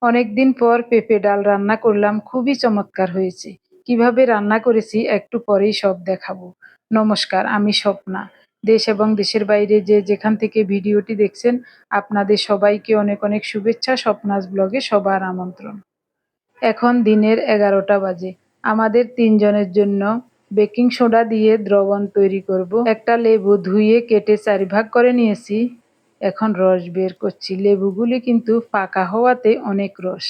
অনেকদিন পর পেঁপে ডাল রান্না করলাম, খুবই চমৎকার হয়েছে। কিভাবে রান্না করেছি একটু পরেই সব দেখাবো। নমস্কার, আমি স্বপ্না। দেশ এবং দেশের বাইরে যে যেখান থেকে ভিডিওটি দেখছেন, আপনাদের সবাইকে অনেক অনেক শুভেচ্ছা। স্বপ্নাস ব্লগে সবার আমন্ত্রণ। এখন দিনের 11টা বাজে। আমাদের 3 জনের জন্য বেকিং সোডা দিয়ে দ্রবণ তৈরি করব। একটা লেবু ধুয়ে কেটে 4 ভাগ করে নিয়েছি। এখন রস বের করছি। লেবুগুলি কিন্তু পাকা হওয়াতে অনেক রস।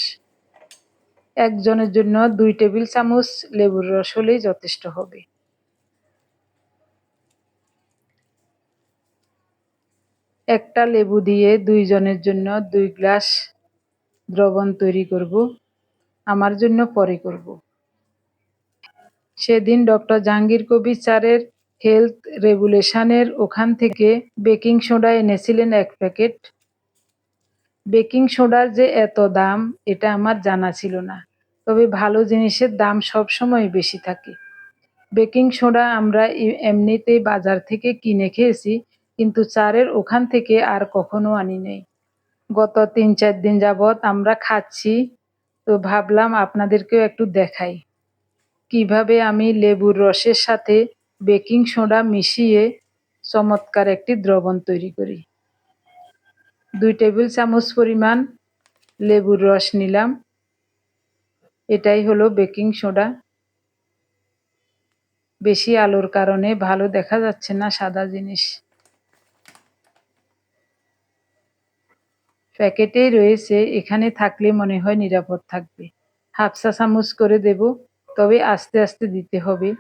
একজনের জন্য 2 টেবিল চামচ লেবুর রস হলেই যথেষ্ট হবে। একটা লেবু দিয়ে 2 জনের জন্য 2 গ্লাস দ্রবণ তৈরি করব। আমার জন্য পরে করব। সেদিন ডক্টর জাহাঙ্গীর কবির স্যারের হেলথ রেগুলেশনের ওখান থেকে বেকিং সোডা এনেছিলেন 1 প্যাকেট। বেকিং সোডার যে এত দাম এটা আমার জানা ছিল না, তবে ভালো জিনিসের দাম সবসময় বেশি থাকে। বেকিং সোডা আমরা এমনিতেই বাজার থেকে কিনে খেয়েছি, কিন্তু স্যারের ওখান থেকে আর কখনো আনি নাই। গত 3-4 দিন যাবৎ আমরা খাচ্ছি, তো ভাবলাম আপনাদেরকেও একটু দেখাই কিভাবে আমি লেবুর রসের সাথে বেকিং সোডা মিশিয়ে চমৎকার একটি দ্রবণ তৈরি করি। 2 টেবিল চামচ পরিমাণ লেবুর রস নিলাম। এটাই হলো বেকিং সোডা। বেশি আলোর কারণে ভালো দেখা যাচ্ছে না, সাদা জিনিস। প্যাকেটেই রয়েছে, এখানে থাকলে মনে হয় নিরাপদ থাকবে। 1/2 চা চামচ করে দেব, তবে আস্তে আস্তে দিতে হবে।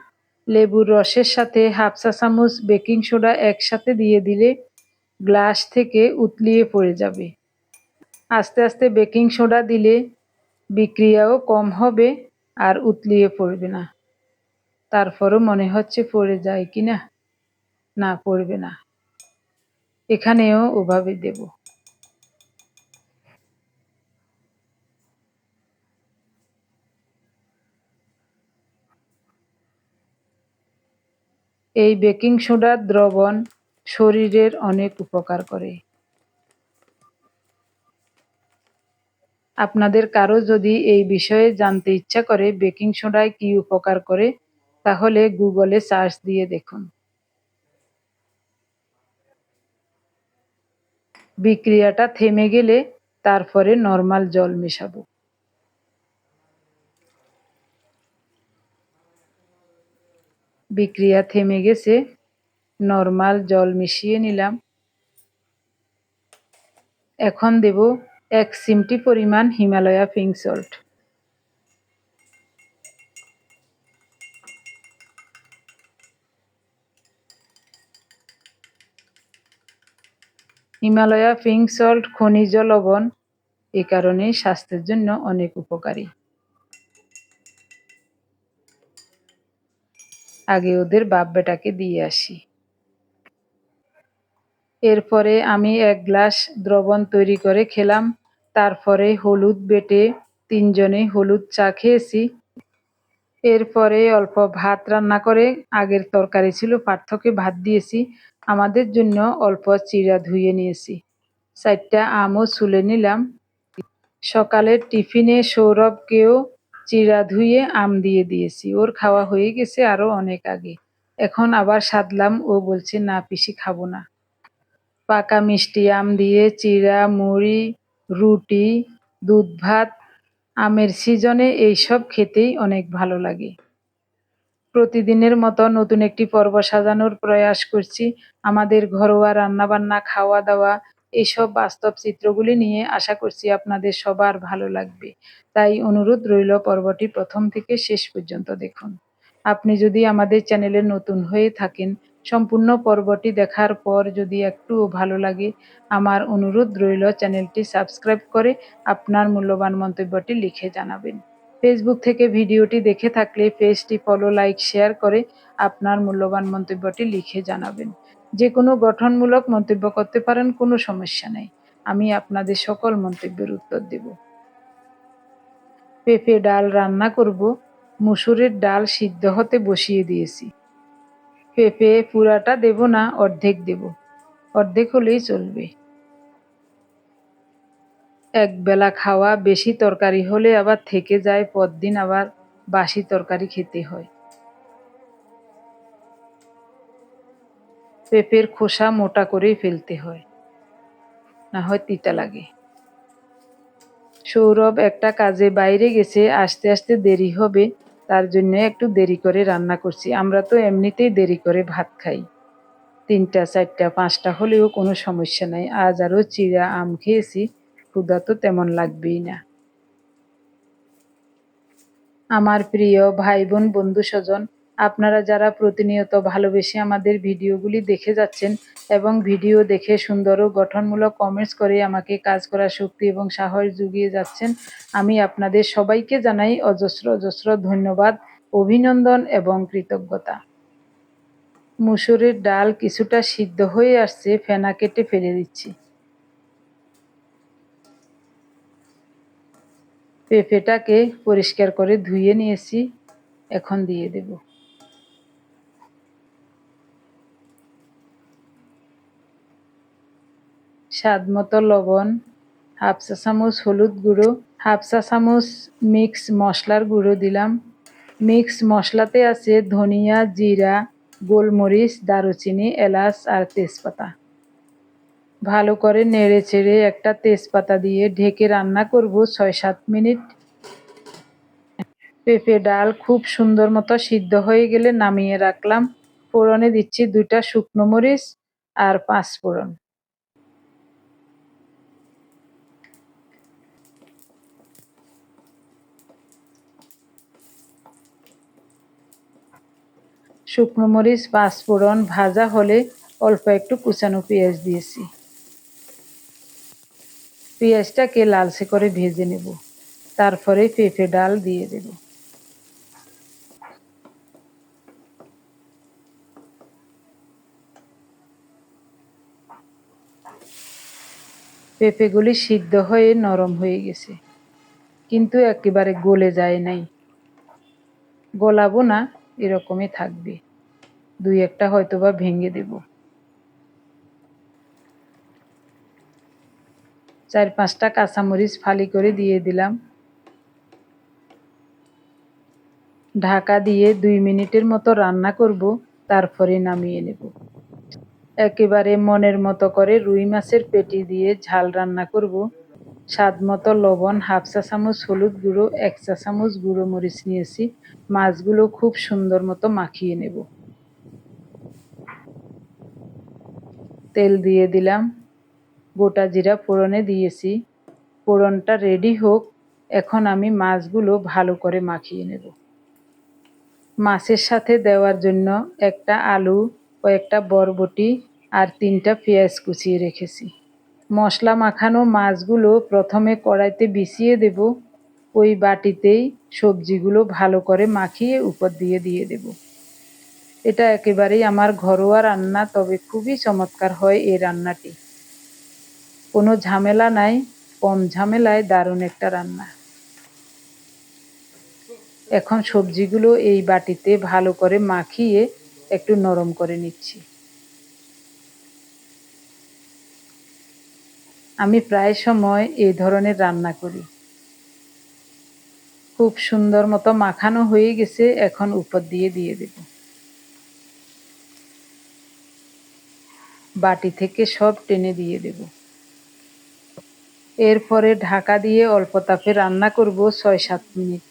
লেবুর রসের সাথে 1/2 চা চামচ বেকিং সোডা একসাথে দিয়ে দিলে গ্লাস থেকে উতলিয়ে পড়ে যাবে। আস্তে আস্তে বেকিং সোডা দিলে বিক্রিয়াও কম হবে আর উতলিয়ে পড়বে না। তারপরও মনে হচ্ছে পড়ে যায় কিনা, না পড়বে না। এখানেও ওভাবে দেব। এই বেকিং সোডার দ্রবণ শরীরের অনেক উপকার করে। আপনাদের কারো যদি এই বিষয়ে জানতে ইচ্ছা করে বেকিং সোডায় কি উপকার করে, তাহলে গুগলে সার্চ দিয়ে দেখুন। বিক্রিয়াটা থেমে গেলে তারপরে নর্মাল জল মেশাবো। বিক্রিয়া থেমে গেছে, নর্মাল জল মিশিয়ে নিলাম। এখন দেব 1 চিমটি পরিমাণ Himalaya pink salt. Himalaya pink salt খনিজ লবণ, এ কারণে স্বাস্থ্যের জন্য অনেক উপকারী। আগে ওদের বাপ বেটাকে দিয়ে আসি। এরপরে আমি 1 গ্লাস দ্রবণ তৈরি করে খেলাম। তারপরে হলুদ বেটে 3 জনে হলুদ চা খেয়েছি। এরপরে অল্প ভাত রান্না করে, আগের তরকারি ছিল পার্থকে ভাত দিয়েছি। আমাদের জন্য অল্প চিড়া ধুয়ে নিয়েছি। 4টা আমও ছুলে নিলাম। সকালের টিফিনে সৌরভকেও চিড়া ধুয়ে আম দিয়ে দিয়েছি। ওর খাওয়া হয়ে গেছে আরো অনেক আগে। এখন আবার সাধলাম, ও বলছে না পিসি খাবো না। পাকা মিষ্টি আম দিয়ে চিড়া, মুড়ি, রুটি, দুধ ভাত। আমের সিজনে এইসব খেতেই অনেক ভালো লাগে। প্রতিদিনের মতো নতুন একটি পর্ব সাজানোর প্রয়াস করছি। আমাদের ঘরোয়া রান্নাবান্না, খাওয়া দাওয়া, এইসব বাস্তব চিত্রগুলি নিয়ে আশা করছি আপনাদের সবার ভালো লাগবে। তাই অনুরোধ রইল পর্বটি প্রথম থেকে শেষ পর্যন্ত দেখুন। আপনি যদি আমাদের চ্যানেলে নতুন হয়ে থাকেন, সম্পূর্ণ পর্বটি দেখার পর যদি একটুও ভালো লাগে, আমার অনুরোধ রইল চ্যানেলটি সাবস্ক্রাইব করে আপনার মূল্যবান মন্তব্যটি লিখে জানাবেন। ফেসবুক থেকে ভিডিওটি দেখে থাকলে পেজটি ফলো, লাইক, শেয়ার করে আপনার মূল্যবান মন্তব্যটি লিখে জানাবেন। যে কোনো গঠনমূলক মন্তব্য করতে পারেন, কোনো সমস্যা নেই। আমি আপনাদের সকল মন্তব্যের উত্তর দেব। পেঁপে ডাল রান্না করব। মসুরের ডাল সিদ্ধ হতে বসিয়ে দিয়েছি। পেঁপে পুরাটা দেব না, অর্ধেক দেব। অর্ধেক হলেই চলবে। একবেলা খাওয়া বেশি তরকারি হলে আবার থেকে যায়, পরদিন আবার বাসি তরকারি খেতে হয়। পেঁপের খোসা মোটা করেই ফেলতে হয়, না হয় তিতা লাগে। সৌরভ একটা কাজে বাইরে গেছে, আসতে আসতে দেরি হবে, তার জন্য একটু দেরি করে রান্না করছি। আমরা তো এমনিতেই দেরি করে ভাত খাই, 3টা 4টা 5টা হলেও কোনো সমস্যা নাই। আজ আরও চিড়া আম খেয়েছি, ক্ষুধা তো তেমন লাগবেই না। আমার প্রিয় ভাই বোন বন্ধু স্বজন, আপনারা যারা প্রতিনিয়ত ভালোবেসে আমাদের ভিডিওগুলি দেখে যাচ্ছেন এবং ভিডিও দেখে সুন্দর ও গঠনমূলক কমেন্টস করে আমাকে কাজ করার শক্তি এবং সাহস জুগিয়ে যাচ্ছেন, আমি আপনাদের সবাইকে জানাই অজস্র অজস্র ধন্যবাদ, অভিনন্দন এবং কৃতজ্ঞতা। মুসুরের ডাল কিছুটা সিদ্ধ হয়ে আসছে, ফেনা কেটে ফেলে দিচ্ছি। পেঁপেটাকে পরিষ্কার করে ধুয়ে নিয়েছি, এখন দিয়ে দেব। স্বাদ মতো লবণ, হাফ চা চামচ হলুদ গুঁড়ো, হাফ চা চামচ মিক্স মশলার গুঁড়ো দিলাম। মিক্স মশলাতে আছে ধনিয়া, জিরা, গোলমরিচ, দারুচিনি, এলাচ আর তেজপাতা। ভালো করে নেড়ে চেড়ে একটা তেজপাতা দিয়ে ঢেকে রান্না করব 6-7 মিনিট। পেঁপে ডাল খুব সুন্দর মতো সিদ্ধ হয়ে গেলে নামিয়ে রাখলাম। ফোড়নে দিচ্ছি 2টা শুকনো মরিচ আর 5 ফোড়ন। শুকনো মরিচ 5 ফোড়ন ভাজা হলে অল্প একটু কুচানো পেঁয়াজ দিয়েছি। পেঁয়াজটাকে লালচে করে ভেজে নেব, তারপরে পেঁপে ডাল দিয়ে দেব। পেঁপেগুলি সিদ্ধ হয়ে নরম হয়ে গেছে, কিন্তু একেবারে গলে যায় নাই। গলাবো না, এরকমই থাকবে, 2-1টা হয়তোবা ভেঙে দেব। 4-5টা কাঁচামরিচ ফালি করে দিয়ে দিলাম। ঢাকা দিয়ে 2 মিনিটের মতো রান্না করব, তারপরে নামিয়ে নেব। একেবারে মনের মতো করে রুই মাছের পেটি দিয়ে ঝাল রান্না করব। স্বাদ মতো লবণ, হাফ চা চামচ হলুদ গুঁড়ো, 1 চা চামচ গুঁড়ো মরিচ নিয়েছি। মাছগুলো খুব সুন্দর মতো মাখিয়ে নেব। তেল দিয়ে দিলাম, গোটা জিরা ফোড়নে দিয়েছি। ফোড়নটা রেডি হোক, এখন আমি মাছগুলো ভালো করে মাখিয়ে নেব। মাছের সাথে দেওয়ার জন্য একটা আলু, কয়েকটা বরবটি আর 3টা পেঁয়াজ কুচিয়ে রেখেছি। মশলা মাখানো মাছগুলো প্রথমে কড়াইতে বিছিয়ে দেব, ওই বাটিতেই সবজিগুলো ভালো করে মাখিয়ে উপর দিয়ে দিয়ে দেব। এটা একেবারেই আমার ঘরোয়া রান্না, তবে খুবই চমৎকার হয় এই রান্নাটি। কোনো ঝামেলা নাই, কম ঝামেলায় দারুণ একটা রান্না। এখন সবজিগুলো এই বাটিতে ভালো করে মাখিয়ে একটু নরম করে নিচ্ছি। আমি প্রায় সময় এই ধরনের রান্না করি। খুব সুন্দর মতো মাখানো হয়ে গেছে, এখন উপর দিয়ে দিয়ে দেব। বাটি থেকে সব টেনে দিয়ে দেব। এরপরে ঢাকা দিয়ে অল্প তাপে রান্না করব 6-7 মিনিট।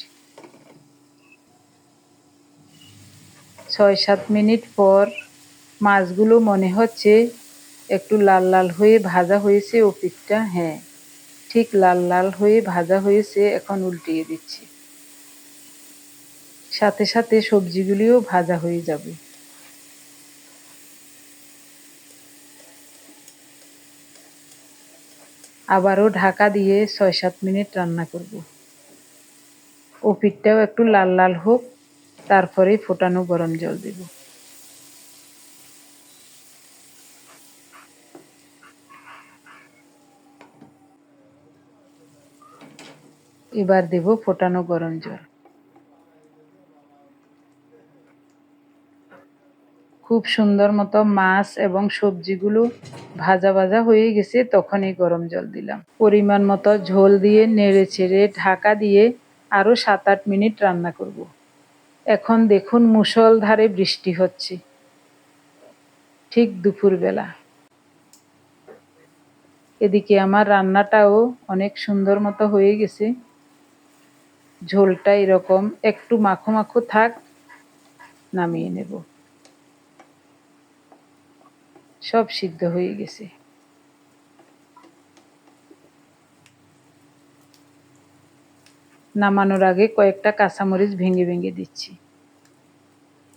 6-7 মিনিট পর মাছগুলো মনে হচ্ছে একটু লাল লাল হয়ে ভাজা হয়েছে। ও পিঠটা, হ্যাঁ, ঠিক লাল লাল হয়ে ভাজা হয়েছে। এখন উল্টিয়ে দিচ্ছি, সাথে সাথে সবজিগুলিও ভাজা হয়ে যাবে। আবারও ঢাকা দিয়ে 6-7 মিনিট রান্না করব। ও পিঠটাও একটু লাল লাল হোক, তারপরে ফোটানো গরম জল দেব। এবার দেব ফোটানো গরম জল। খুব সুন্দর মতো মাছ এবং সবজিগুলো ভাজা ভাজা হয়ে গেছে, তখনই গরম জল দিলাম। পরিমাণ মতো ঝোল দিয়ে নেড়ে ছেড়ে ঢাকা দিয়ে আরও 7-8 মিনিট রান্না করব। এখন দেখুন মুষলধারে বৃষ্টি হচ্ছে, ঠিক দুপুরবেলা। এদিকে আমার রান্নাটাও অনেক সুন্দর মতো হয়ে গেছে। ঝোলটা এরকম একটু মাখো মাখো থাক, নামিয়ে নেব। সব সিদ্ধ হয়ে গেছে। নামানোর আগে কয়েকটা কাঁচামরিচ ভেঙে ভেঙে দিচ্ছি।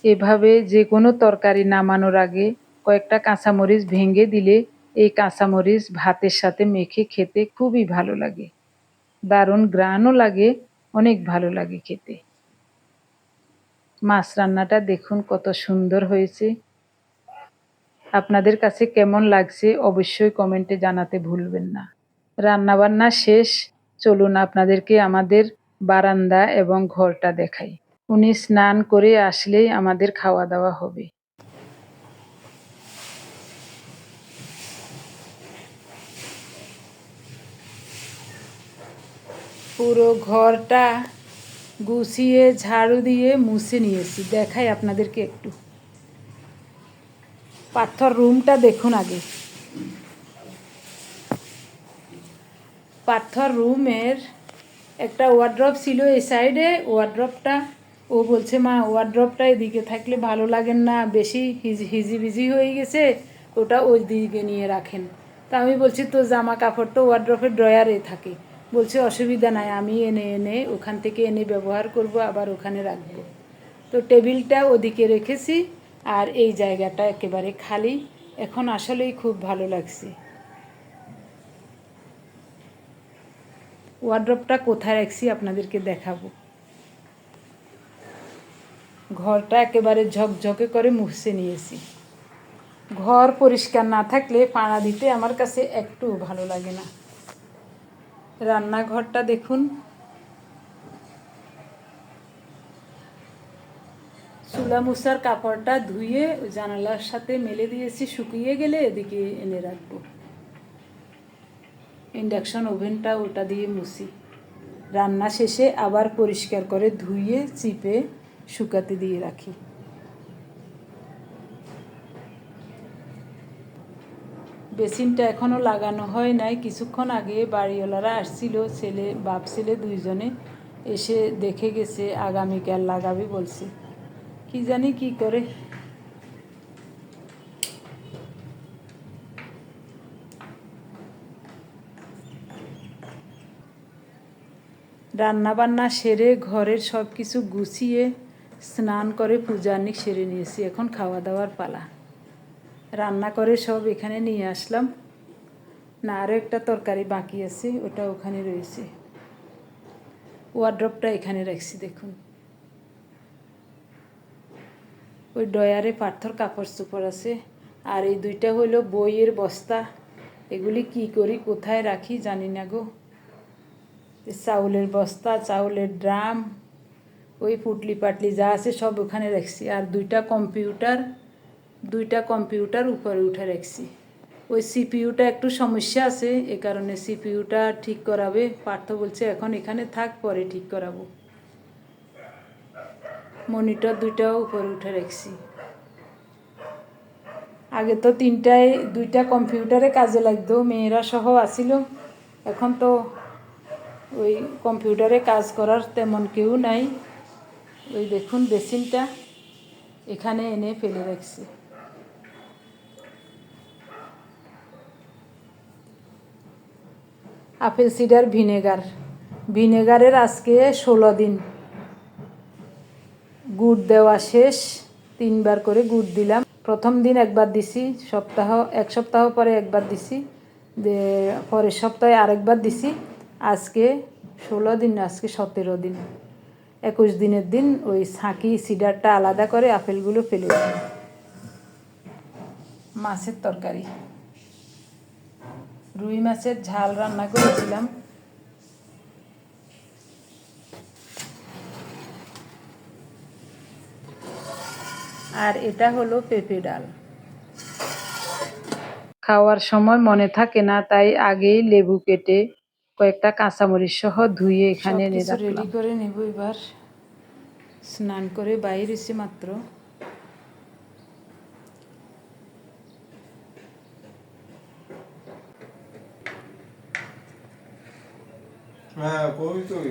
এভাবে যে কোনো তরকারি নামানোর আগে কয়েকটা কাঁচামরিচ ভেঙে দিলে এই কাঁচামরিচ ভাতের সাথে মেখে খেতে খুবই ভালো লাগে। দারুণ ঘ্রাণও লাগে, অনেক ভালো লাগে খেতে। মাছ রান্নাটা দেখুন কত সুন্দর হয়েছে। আপনাদের কাছে কেমন লাগছে অবশ্যই কমেন্টে জানাতে ভুলবেন না। রান্নাবান্না শেষ, চলুন আপনাদেরকে আমাদের বারান্দা এবং ঘরটা দেখাই। উনি স্নান করে আসলেই আমাদের খাওয়া দাওয়া হবে। পুরো ঘরটা গুছিয়ে ঝাড়ু দিয়ে মুছে নিয়েছি, দেখাই আপনাদেরকে একটু। পাথর রুমটা দেখুন আগে। পাথর রুমের একটা ওয়ার্ড্রপ ছিল এই সাইডে, ওয়ার্ড্রপটা ও বলছে মা ওয়ার্ড্রপটা এদিকে থাকলে ভালো লাগেন না, বেশি হিজিবিজি হয়ে গেছে, ওটা ওই দিকে নিয়ে রাখেন। তা আমি বলছি তো জামা কাপড় তো ওয়ার্ড্রপের ড্রয়ারে থাকে। বলছে অসুবিধা নাই, আমি এনে এনে ওখান থেকে এনে ব্যবহার করব, আবার ওখানে রাখবো। তো টেবিলটা ওদিকে রেখেছি, আর এই জায়গাটা একেবারে খালি। এখন আসলেই খুব ভালো লাগছে। ওয়ার্ড্রপটা কোথায় রাখছি আপনাদেরকে দেখাবো। ঘরটা একেবারে ঝকঝকে করে মুছে নিয়েছি। ঘর পরিষ্কার না থাকলে পাড়া দিতে আমার কাছে একটু ভালো লাগে না। রান্নাঘরটা দেখুন। চুলা মুছার কাপড়টা ধুয়ে জানালার সাথে মেলে দিয়েছি, শুকিয়ে গেলে এদিকে এনে রাখবো। ইন্ডাকশন ওভেনটা ওটা দিয়ে মুছি। রান্না শেষে আবার পরিষ্কার করে ধুয়ে চিপে শুকাতে দিয়ে রাখি। বেসিনটা এখনও লাগানো হয় নাই। কিছুক্ষণ আগে বাড়িওয়ালারা আসছিল, বাপ ছেলে দুইজনে এসে দেখে গেছে, আগামীকাল লাগাবে বলছে। কি জানি কি করে। রান্না বান্না সেরে ঘরের সব কিছু গুছিয়ে স্নান করে পূজার্নিক সেরে নিয়েছি। এখন খাওয়া দাওয়ার পালা। রান্না করে সব এখানে নিয়ে আসলাম। না, আরও একটা তরকারি বাকি আছে, ওটা ওখানে রয়েছে। ওয়ার্ড্রপটা এখানে রাখছি দেখুন। ওই ডয়ারে পাথর কাপড় চোপড় আছে। আর এই দুইটা হলো বইয়ের বস্তা। এগুলি কি করি, কোথায় রাখি জানি না গো। চাউলের বস্তা, চাউলের ড্রাম, ওই পুটলি পাটলি যা আছে সব ওখানে রাখছি। আর দুইটা কম্পিউটার উপরে উঠে রাখছি। ওই সিপিইউটা একটু সমস্যা আছে, এ কারণে সিপিইউটা ঠিক করাবে। পার্থ বলছে এখন এখানে থাক, পরে ঠিক করাবো। মনিটর দুইটাও উপরে উঠে রাখছি। আগে তো দুইটা কম্পিউটারে কাজে লাগতো, মেয়েরা সহ আসিল। এখন তো ওই কম্পিউটারে কাজ করার তেমন কেউ নাই। ওই দেখুন বেসিনটা এখানে এনে ফেলে রাখছি। আপেল সিডার ভিনেগারের আজকে 16 দিন। গুড় দেওয়া শেষ, 3বার করে গুড় দিলাম। প্রথম দিন একবার দিছি, এক সপ্তাহ পরে একবার দিছি, পরের সপ্তাহে আরেকবার দিছি। আজকে 16 দিন, আজকে 17 দিন। 21 দিনের দিন ওই ছাঁকি সিডারটা আলাদা করে আপেলগুলো ফেলে দিই। মাছের তরকারি, রুই মাছের ঝাল রান্না করেছিলাম। আর এটা হলো পেঁপে ডাল। খাওয়ার সময় মনে থাকে না, তাই আগেই লেবু কেটে কয়েকটা কাঁচামরিচ সহ ধুয়ে এখানে এনে রাখলাম। রেডি করে নেব। এবার স্নান করে বাইরে এসে মাত্র হ্যাঁ কই তুই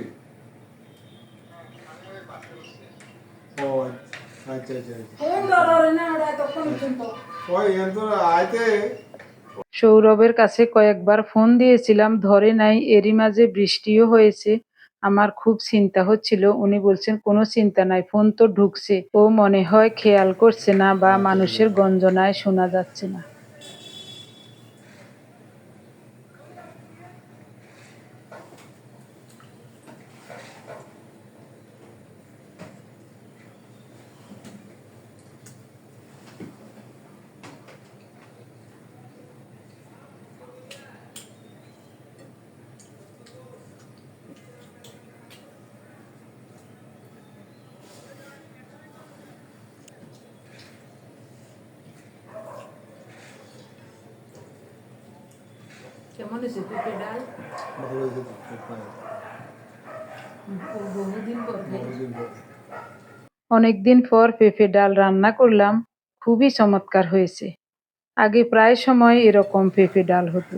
ও আচ্ছা আচ্ছা ওই এন্তর আইতে সৌরভের কাছে কয়েকবার ফোন দিয়েছিলাম, ধরে নাই। এরই মাঝে বৃষ্টিও হয়েছে। আমার খুব চিন্তা হচ্ছিল। উনি বলছেন কোনো চিন্তা নাই, ফোন তো ঢুকছে। ও মনে হয় খেয়াল করছে না বা মানুষের গঞ্জনায় শোনা যাচ্ছে না। কেমন হয়েছে পেঁপে ডাল? ভালো হয়েছে অনেকদিন পর পেঁপে ডাল রান্না করলাম, খুবই চমৎকার হয়েছে। আগে প্রায় সময় এরকম পেঁপে ডাল হতো।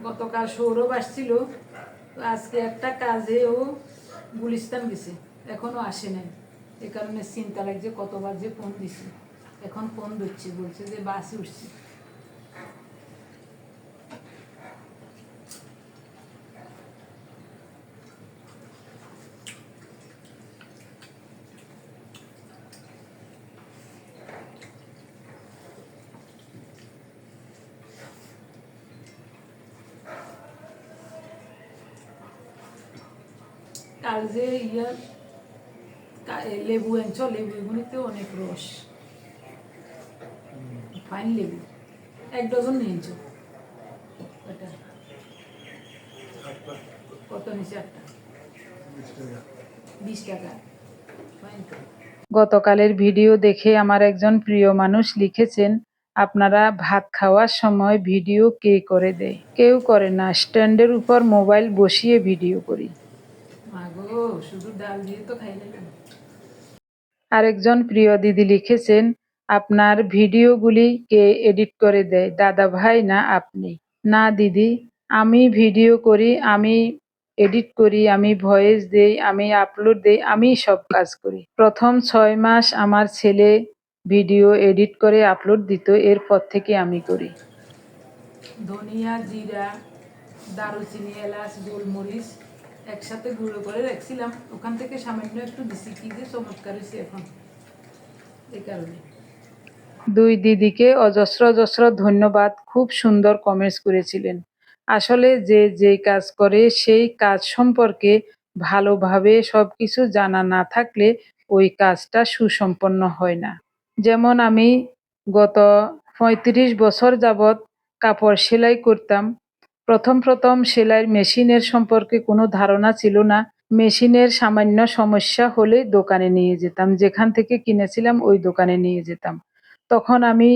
গতকাল সৌরভ আসছিল, তো আজকে একটা কাজে ও গুলিস্তান গেছে, এখনো আসে নাই। এ কারণে চিন্তা লাগছে, কতবার যে ফোন দিছে। এখন ফোন দিচ্ছে, বলছে যে বাসে উঠছে। কাল যে লেবু আনছ, লেবু এগুলিতে অনেক রস, ফাইন লেবু 1 ডজন নিয়ে আনছো। কত নিচে একটা? 20 টাকা। গতকালের ভিডিও দেখে আমার একজন প্রিয় মানুষ লিখেছেন, আপনারা ভাত খাওয়ার সময় ভিডিও কে করে দেয়? কেউ করে না, স্ট্যান্ডের উপর মোবাইল বসিয়ে ভিডিও করি। মাগো, শুধু ডাল দিয়ে তো খাইলে না। আরেকজন প্রিয় দিদি লিখেছেন, আপনার ভিডিওগুলি কে এডিট করে দেয়, দাদা ভাই না আপনি? না দিদি, আমি ভিডিও করি, আমি এডিট করি, আমি ভয়েস দেই, আমি আপলোড দেই, আমি সব কাজ করি। প্রথম 6 মাস আমার ছেলে ভিডিও এডিট করে আপলোড দিত, এরপর থেকে আমি করি। ধনিয়া, জিরা, দারুচিনি, এলাচ, গোলমরিচ একসাথে গুঁড়ো করে রাখছিলাম, ওখান থেকে সামান্য একটু দিছি। কি যে চমৎকার হয়েছে এখন, এই কারণে। 2 দিদিকে অজস্র অজস্র ধন্যবাদ, খুব সুন্দর কমেন্টস করেছিলেন। আসলে যে যেই কাজ করে সেই কাজ সম্পর্কে ভালোভাবে সবকিছু জানা না থাকলে ওই কাজটা সুসম্পন্ন হয় না। যেমন আমি গত 35 বছর যাবৎ কাপড় সেলাই করতাম। প্রথম সেলাইয়ের মেশিনের সম্পর্কে কোনো ধারণা ছিল না। মেশিনের সামান্য সমস্যা হলেই দোকানে নিয়ে যেতাম, যেখান থেকে কিনেছিলাম ওই দোকানে নিয়ে যেতাম। তখন আমি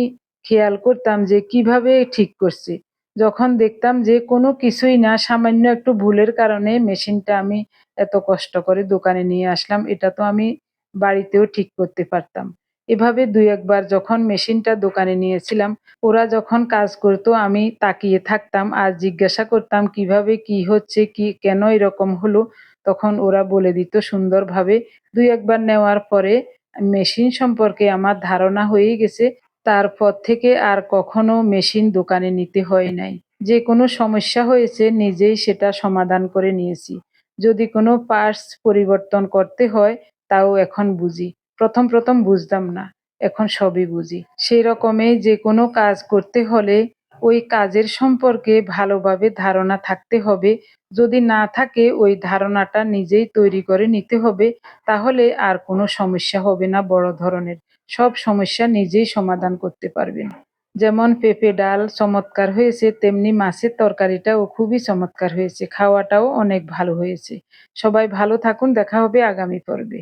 খেয়াল করতাম যে কিভাবে ঠিক করছি। যখন দেখতাম যে কোনো কিছুই না, সামান্য একটু ভুলের কারণে মেশিনটা আমি এত কষ্ট করে দোকানে নিয়ে আসলাম, এটা তো আমি বাড়িতেও ঠিক করতে পারতাম। এভাবে 2 একবার যখন মেশিনটা দোকানে নিয়েছিলাম, ওরা যখন কাজ করতো আমি তাকিয়ে থাকতাম আর জিজ্ঞাসা করতাম কিভাবে কি হচ্ছে, কি কেন এরকম হলো। তখন ওরা বলে দিত সুন্দরভাবে। 2 একবার নেওয়ার পরে মেশিন সম্পর্কে আমার ধারণা হয়ে গেছে। তারপর থেকে আর কখনো মেশিন দোকানে নিতে হয় নাই। যে কোনো সমস্যা হয়েছে নিজেই সেটা সমাধান করে নিয়েছি। যদি কোনো পার্টস পরিবর্তন করতে হয় তাও এখন বুঝি। প্রথম বুঝতাম না, এখন সবই বুঝি। সেই রকমই যে কোনো কাজ করতে হলে ওই কাজের সম্পর্কে ভালোভাবে ধারণা থাকতে হবে। যদি না থাকে ওই ধারণাটা নিজেই তৈরি করে নিতে হবে, তাহলে আর কোনো সমস্যা হবে না বড় ধরনের। সব সমস্যা নিজেই সমাধান করতে পারবেন। যেমন পেঁপে ডাল চমৎকার হয়েছে, তেমনি মাছের তরকারিটাও খুবই চমৎকার হয়েছে, খাওয়াটাও অনেক ভালো হয়েছে। সবাই ভালো থাকুন, দেখা হবে আগামী পর্বে।